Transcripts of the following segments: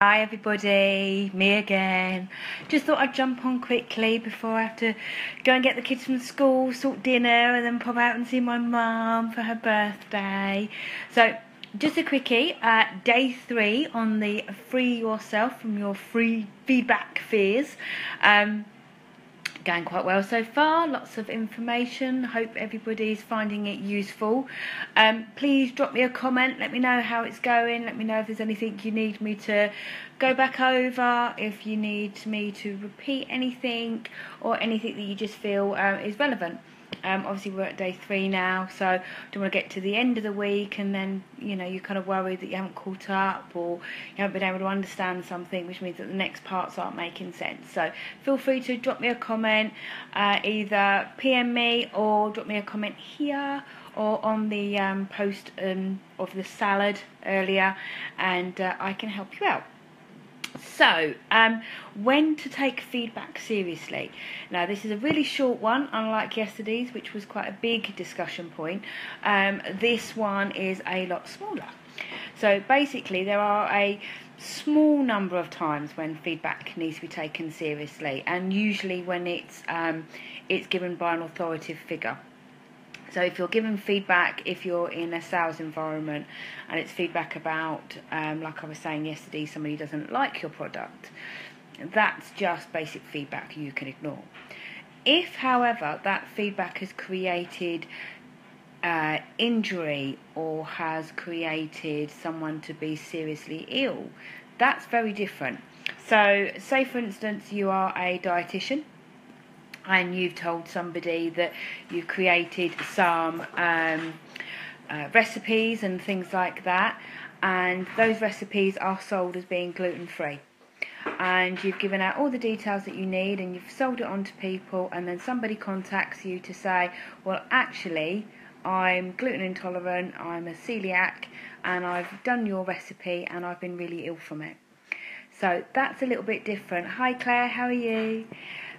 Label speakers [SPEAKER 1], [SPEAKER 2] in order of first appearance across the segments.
[SPEAKER 1] Hi everybody, me again. Just thought I'd jump on quickly before I have to go and get the kids from school, sort dinner, and then pop out and see my mum for her birthday. So, just a quickie, day 3 on the Free Yourself from Your Free Feedback Fears. Going quite well so far, lots of information. Hope everybody's finding it useful. Please drop me a comment, let me know how it's going, let me know if there's anything you need me to go back over, if you need me to repeat anything or anything that you just feel is relevant. Obviously we're at day 3 now, so I don't want to get to the end of the week and then you're kind of worried that you haven't caught up or you haven't been able to understand something, which means that the next parts aren't making sense. So feel free to drop me a comment, either PM me or drop me a comment here or on the post of the salad earlier, and I can help you out. So, when to take feedback seriously. Now, this is a really short one, unlike yesterday's, which was quite a big discussion point. This one is a lot smaller. So, basically, there are a small number of times when feedback needs to be taken seriously, and usually when it's given by an authoritative figure. So if you're given feedback, if you're in a sales environment and it's feedback about, like I was saying yesterday, somebody doesn't like your product, that's just basic feedback you can ignore. If, however, that feedback has created injury or has created someone to be seriously ill, that's very different. So say, for instance, you are a dietitian and you've told somebody that you've created some recipes and things like that, and those recipes are sold as being gluten-free, and you've given out all the details that you need and you've sold it on to people, and then somebody contacts you to say, well, actually I'm gluten intolerant, I'm a celiac, and I've done your recipe and I've been really ill from it. So that's a little bit different. Hi Claire, how are you?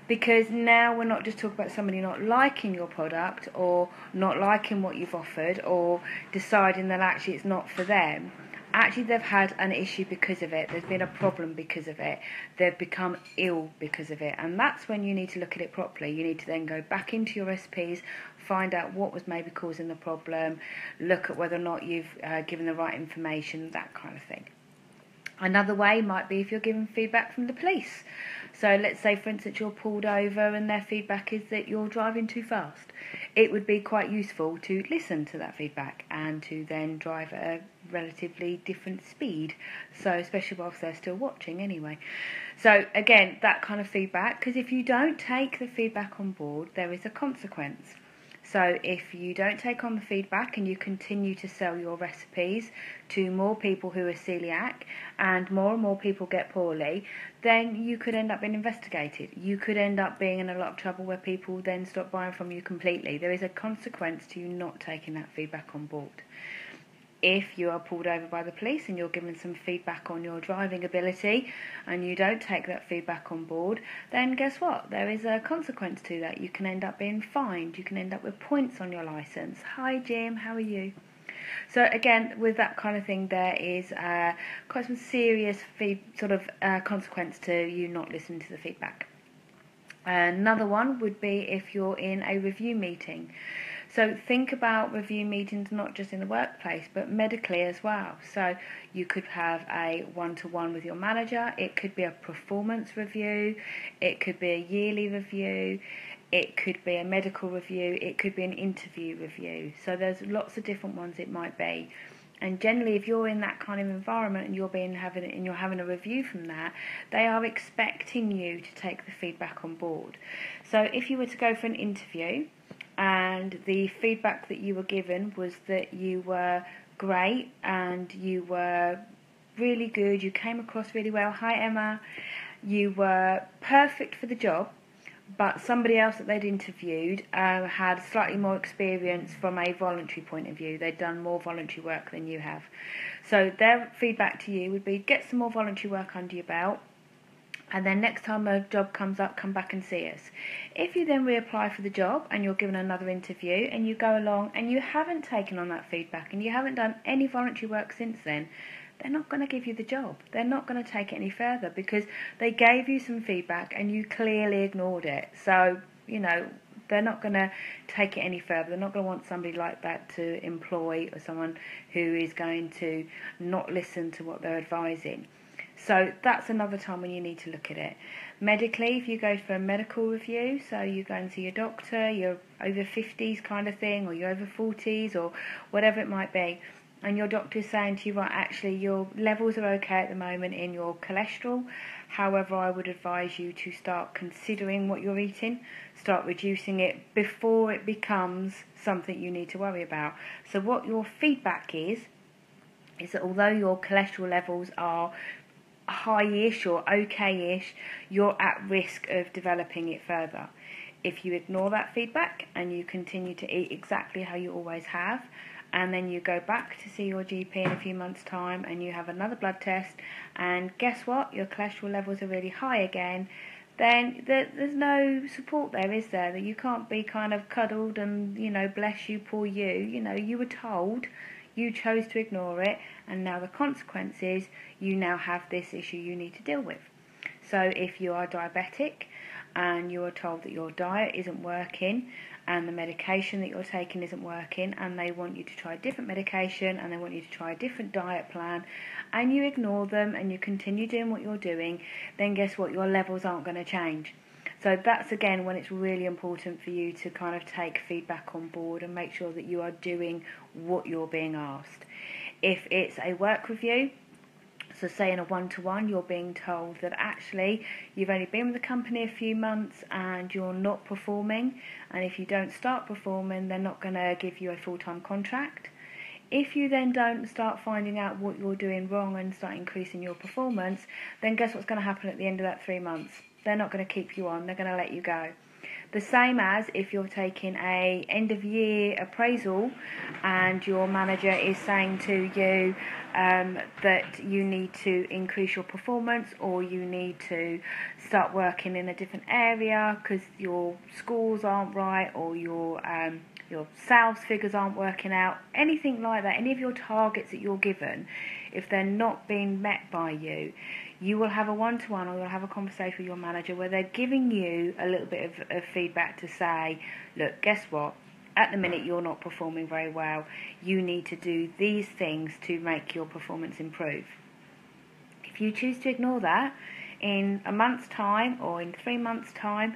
[SPEAKER 1] Because now we're not just talking about somebody not liking your product or not liking what you've offered or deciding that actually it's not for them. Actually, they've had an issue because of it. There's been a problem because of it. They've become ill because of it. And that's when you need to look at it properly. You need to then go back into your recipes, find out what was maybe causing the problem, look at whether or not you've given the right information, that kind of thing. Another way might be if you're given feedback from the police. So let's say, for instance, you're pulled over and their feedback is that you're driving too fast. It would be quite useful to listen to that feedback and to then drive at a relatively different speed. So especially whilst they're still watching anyway. So again, that kind of feedback, because if you don't take the feedback on board, there is a consequence. So if you don't take on the feedback and you continue to sell your recipes to more people who are celiac and more people get poorly, then you could end up being investigated. You could end up being in a lot of trouble where people then stop buying from you completely. There is a consequence to you not taking that feedback on board. If you are pulled over by the police and you're given some feedback on your driving ability and you don't take that feedback on board, then guess what? There is a consequence to that. You can end up being fined. You can end up with points on your licence. Hi Jim, how are you? So again, with that kind of thing, there is quite some serious consequence to you not listening to the feedback. Another one would be if you're in a review meeting. So think about review meetings not just in the workplace, but medically as well. So you could have a one-to-one with your manager. It could be a performance review. It could be a yearly review. It could be a medical review. It could be an interview review. So there's lots of different ones it might be. And generally, if you're in that kind of environment and you're having a review from that, they are expecting you to take the feedback on board. So if you were to go for an interview and the feedback that you were given was that you were great and you were really good, you came across really well, hi Emma, you were perfect for the job, but somebody else that they'd interviewed had slightly more experience from a voluntary point of view. They'd done more voluntary work than you have. So their feedback to you would be, get some more voluntary work under your belt, and then next time a job comes up, come back and see us. If you then reapply for the job and you're given another interview and you go along and you haven't taken on that feedback and you haven't done any voluntary work since then, they're not going to give you the job. They're not going to take it any further because they gave you some feedback and you clearly ignored it. So, they're not going to take it any further. They're not going to want somebody like that to employ, or someone who is going to not listen to what they're advising. So that's another time when you need to look at it. Medically, if you go for a medical review, so you go and see your doctor, you're over 50s kind of thing, or you're over 40s, or whatever it might be, and your doctor is saying to you, right, actually your levels are okay at the moment in your cholesterol, however I would advise you to start considering what you're eating, start reducing it before it becomes something you need to worry about. So what your feedback is that although your cholesterol levels are high-ish or okay-ish, you're at risk of developing it further. If you ignore that feedback and you continue to eat exactly how you always have, and then you go back to see your GP in a few months' time and you have another blood test, and guess what, your cholesterol levels are really high again, then there's no support there, is there? That you can't be kind of cuddled and, bless you, poor you. You were told, you chose to ignore it, and now the consequence is you now have this issue you need to deal with. So if you are diabetic and you are told that your diet isn't working and the medication that you're taking isn't working, and they want you to try a different medication and they want you to try a different diet plan, and you ignore them and you continue doing what you're doing, then guess what? Your levels aren't going to change. So that's again when it's really important for you to kind of take feedback on board and make sure that you are doing what you're being asked. If it's a work review, so say in a one-to-one you're being told that actually you've only been with the company a few months and you're not performing, and if you don't start performing they're not going to give you a full-time contract. If you then don't start finding out what you're doing wrong and start increasing your performance, then guess what's going to happen at the end of that 3 months? They're not going to keep you on, they're going to let you go. The same as if you're taking a end of year appraisal and your manager is saying to you that you need to increase your performance, or you need to start working in a different area because your scores aren't right, or your sales figures aren't working out, anything like that, any of your targets that you're given, if they're not being met by you, you will have a one-to-one, or you'll have a conversation with your manager where they're giving you a little bit of feedback to say, look, guess what? At the minute you're not performing very well. You need to do these things to make your performance improve. If you choose to ignore that, in a month's time or in 3 months' time,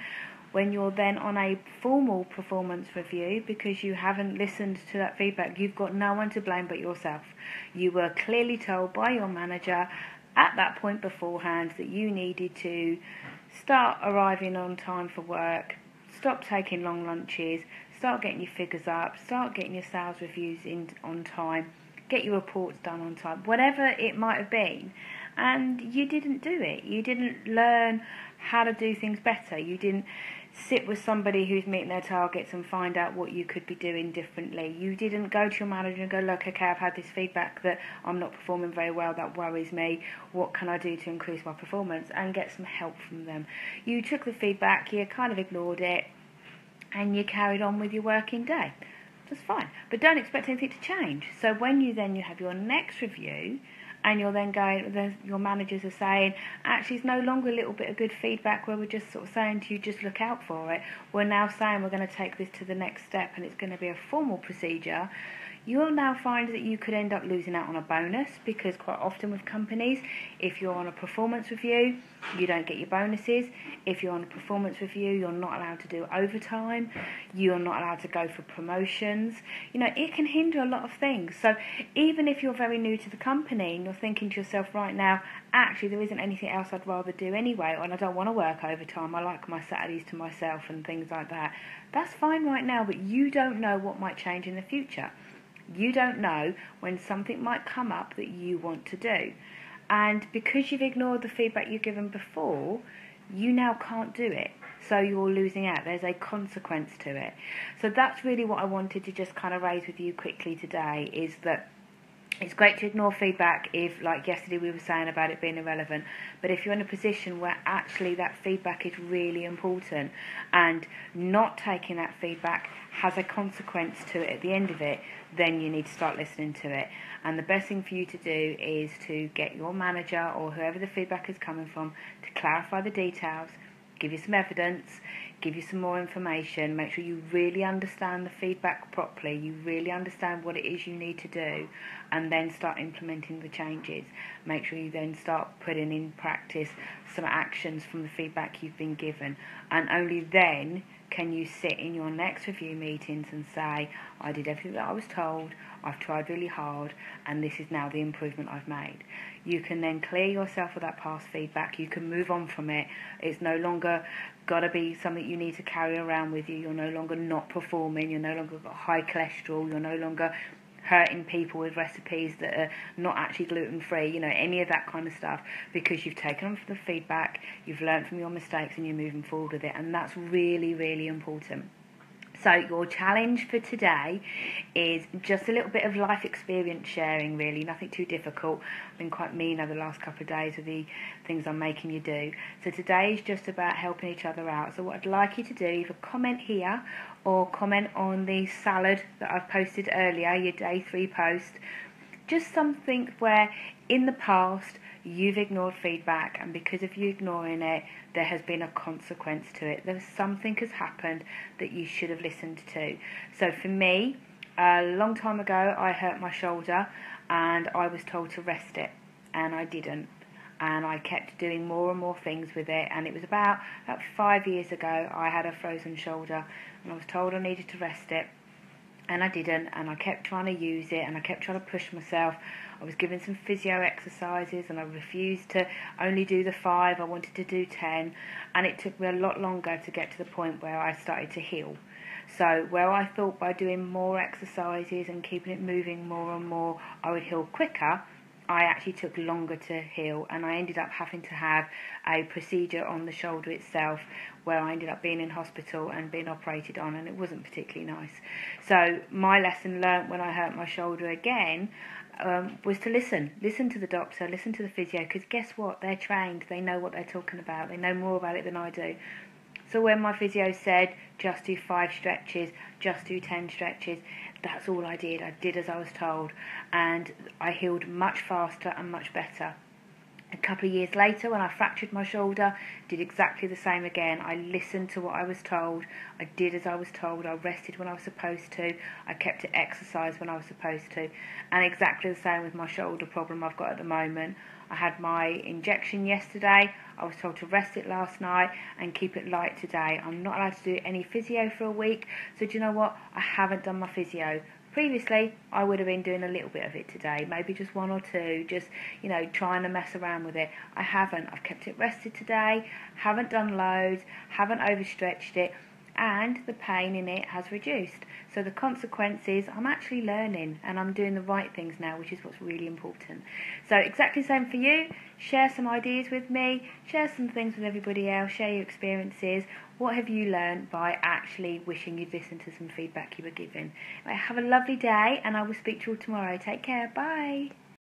[SPEAKER 1] when you're then on a formal performance review, because you haven't listened to that feedback, you've got no one to blame but yourself. You were clearly told by your manager at that point beforehand that you needed to start arriving on time for work, stop taking long lunches, start getting your figures up, start getting your sales reviews in on time, get your reports done on time, whatever it might have been. And you didn't do it. You didn't learn how to do things better. You didn't sit with somebody who's meeting their targets and find out what you could be doing differently. You didn't go to your manager and go, look, okay, I've had this feedback that I'm not performing very well, that worries me, what can I do to increase my performance, and get some help from them. You took the feedback, you kind of ignored it, and you carried on with your working day. That's fine, but don't expect anything to change. So when you have your next review, and you're then going, your managers are saying, actually it's no longer a little bit of good feedback where we're just sort of saying to you, just look out for it. We're now saying we're going to take this to the next step and it's going to be a formal procedure. You'll now find that you could end up losing out on a bonus, because quite often with companies, if you're on a performance review, you don't get your bonuses. If you're on a performance review, you're not allowed to do overtime. You're not allowed to go for promotions. It can hinder a lot of things. So even if you're very new to the company and you're thinking to yourself right now, actually there isn't anything else I'd rather do anyway, and I don't want to work overtime, I like my Saturdays to myself and things like that, that's fine right now, but you don't know what might change in the future. You don't know when something might come up that you want to do. And because you've ignored the feedback you've given before, you now can't do it. So you're losing out. There's a consequence to it. So that's really what I wanted to just kind of raise with you quickly today, is that It's great to ignore feedback if, like yesterday we were saying about it being irrelevant, but if you're in a position where actually that feedback is really important and not taking that feedback has a consequence to it at the end of it, then you need to start listening to it. And the best thing for you to do is to get your manager or whoever the feedback is coming from to clarify the details, give you some evidence, give you some more information, make sure you really understand the feedback properly, you really understand what it is you need to do, and then start implementing the changes. Make sure you then start putting in practice some actions from the feedback you've been given, and only then can you sit in your next review meetings and say, I did everything that I was told, I've tried really hard, and this is now the improvement I've made. You can then clear yourself of that past feedback, you can move on from it. It's no longer got to be something you need to carry around with you. You're no longer not performing, you're no longer got high cholesterol, you're no longer hurting people with recipes that are not actually gluten-free, any of that kind of stuff, because you've taken on the feedback, you've learned from your mistakes, and you're moving forward with it, and that's really, really important. So your challenge for today is just a little bit of life experience sharing, really, nothing too difficult. I've been quite mean over the last couple of days with the things I'm making you do. So today is just about helping each other out. So what I'd like you to do, either comment here or comment on the salad that I've posted earlier, your day 3 post. Just something where in the past you've ignored feedback, and because of you ignoring it, there has been a consequence to it. There's something has happened that you should have listened to. So for me, a long time ago, I hurt my shoulder and I was told to rest it, and I didn't. And I kept doing more and more things with it, and it was about 5 years ago I had a frozen shoulder and I was told I needed to rest it, and I didn't, and I kept trying to use it, and I kept trying to push myself. I was given some physio exercises and I refused to only do the 5, I wanted to do 10, and it took me a lot longer to get to the point where I started to heal. So where I thought by doing more exercises and keeping it moving more and more I would heal quicker, I actually took longer to heal, and I ended up having to have a procedure on the shoulder itself, where I ended up being in hospital and being operated on, and it wasn't particularly nice. So my lesson learnt when I hurt my shoulder again was to listen to the doctor, listen to the physio, because guess what, they're trained, they know what they're talking about, they know more about it than I do. So when my physio said just do 5 stretches, just do 10 stretches, that's all I did. I did as I was told, and I healed much faster and much better. A couple of years later, when I fractured my shoulder, did exactly the same again. I listened to what I was told, I did as I was told, I rested when I was supposed to, I kept to exercise when I was supposed to, and exactly the same with my shoulder problem I've got at the moment. I had my injection yesterday, I was told to rest it last night and keep it light today. I'm not allowed to do any physio for a week, so do you know what? I haven't done my physio. Previously, I would have been doing a little bit of it today, maybe just 1 or 2, just, trying to mess around with it. I haven't. I've kept it rested today, haven't done loads, haven't overstretched it, and the pain in it has reduced. So the consequence is I'm actually learning and I'm doing the right things now, which is what's really important. So exactly the same for you. Share some ideas with me, share some things with everybody else, share your experiences. What have you learned by actually wishing you'd listened to some feedback you were given? Have a lovely day, and I will speak to you all tomorrow. Take care. Bye.